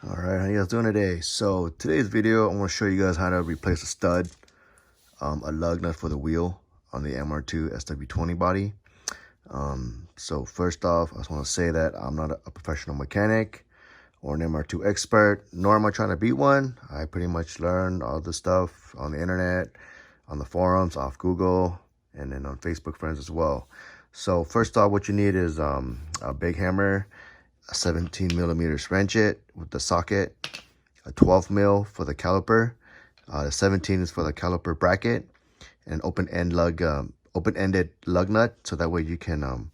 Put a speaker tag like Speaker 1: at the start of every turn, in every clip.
Speaker 1: All right, how you guys doing today? So today's video, I want to show you guys how to replace a stud, a lug nut for the wheel on the MR2 Sw20 body. So first off, I just want to say that I'm not a professional mechanic or an MR2 expert, nor am I trying to be one. I pretty much learned all this stuff on the internet, on the forums, off Google, and then on Facebook friends as well. So first off, what you need is a big hammer, a 17mm wrench it with the socket, a 12mm for the caliper, the 17 is for the caliper bracket, and open-ended lug nut, so that way you can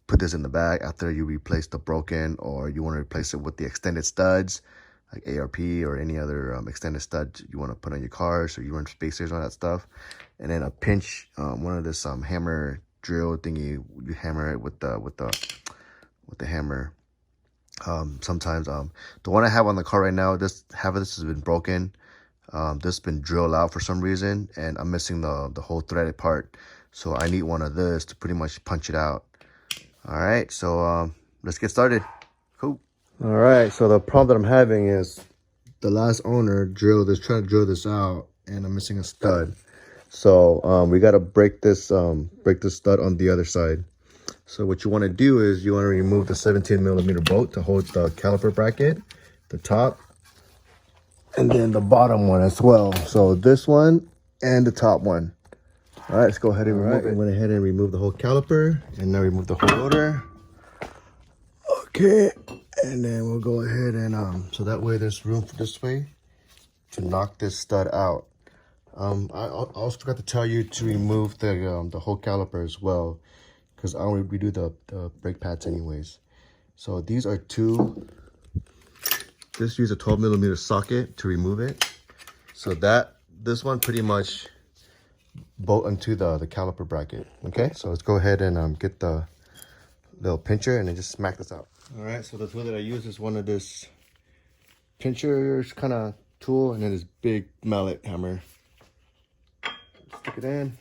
Speaker 1: put this in the bag after you replace the broken, or you want to replace it with the extended studs like ARP or any other extended studs you want to put on your car, so you run spacers and all that stuff. And then a pinch, one of this hammer drill thingy, you hammer it with the hammer. Sometimes the one I have on the car right now, half of this has been broken. This has been drilled out for some reason, and I'm missing the whole threaded part, so I need one of this to pretty much punch it out. All right, so let's get started. Cool. All right, so the problem that I'm having is the last owner trying to drill this out, and I'm missing a stud. So we got to break this stud on the other side. So what you want to do is you want to remove the 17mm bolt to hold the caliper bracket, the top, and then the bottom one as well. So this one and the top one. All right, let's go ahead and remove it. Went ahead and remove the whole caliper, and now remove the whole rotor. Okay, and then we'll go ahead and so that way there's room for this way to knock this stud out. I also forgot to tell you to remove the whole caliper as well, because I don't redo the brake pads anyways. So these are two. Just use a 12mm socket to remove it. So this one pretty much bolt into the caliper bracket. Okay, so let's go ahead and get the little pincher and then just smack this out. All right, so the tool that I use is one of this pinchers kind of tool, and then this big mallet hammer. Stick it in.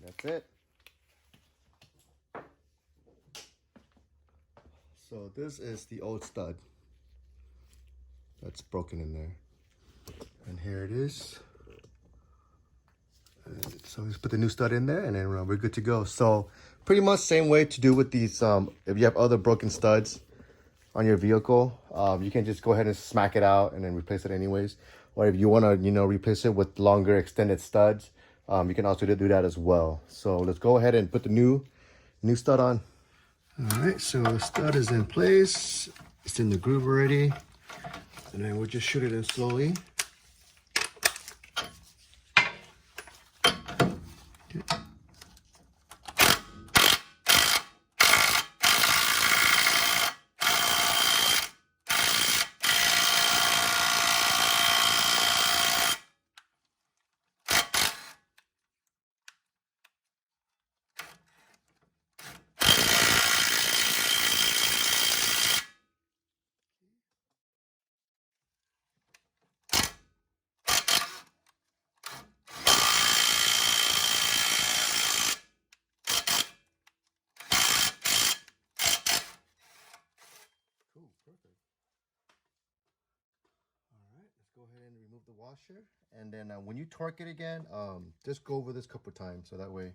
Speaker 1: That's it. So this is the old stud that's broken in there, and here it is. And so just put the new stud in there, and then we're good to go. So pretty much same way to do with these. If you have other broken studs on your vehicle, you can just go ahead and smack it out and then replace it anyways. Or if you want to, replace it with longer extended studs, you can also do that as well. So let's go ahead and put the new stud on. All right, so the stud is in place. It's in the groove already. And then we'll just shoot it in slowly. Okay. Cool, perfect. All right, let's go ahead and remove the washer. And then when you torque it again, just go over this a couple times, so that way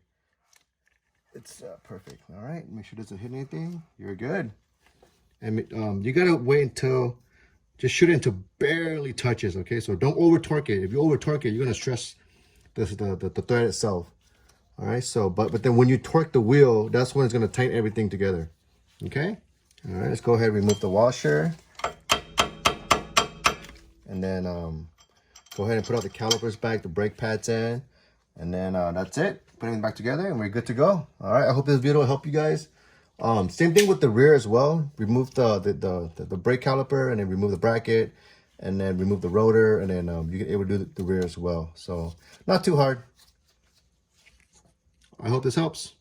Speaker 1: it's perfect. All right, make sure it doesn't hit anything. You're good. And you gotta wait until, just shoot it until barely touches, okay? So don't over torque it. If you over torque it, you're gonna stress the thread itself. All right, so but then when you torque the wheel, that's when it's gonna tighten everything together. Okay. All right, let's go ahead and remove the washer, and then go ahead and put out the calipers back, the brake pads in, and then that's it. Put everything back together, and we're good to go. All right, I hope this video will help you guys. Same thing with the rear as well. Remove the brake caliper, and then remove the bracket, and then remove the rotor, and then you can able to do the rear as well. So not too hard. I hope this helps.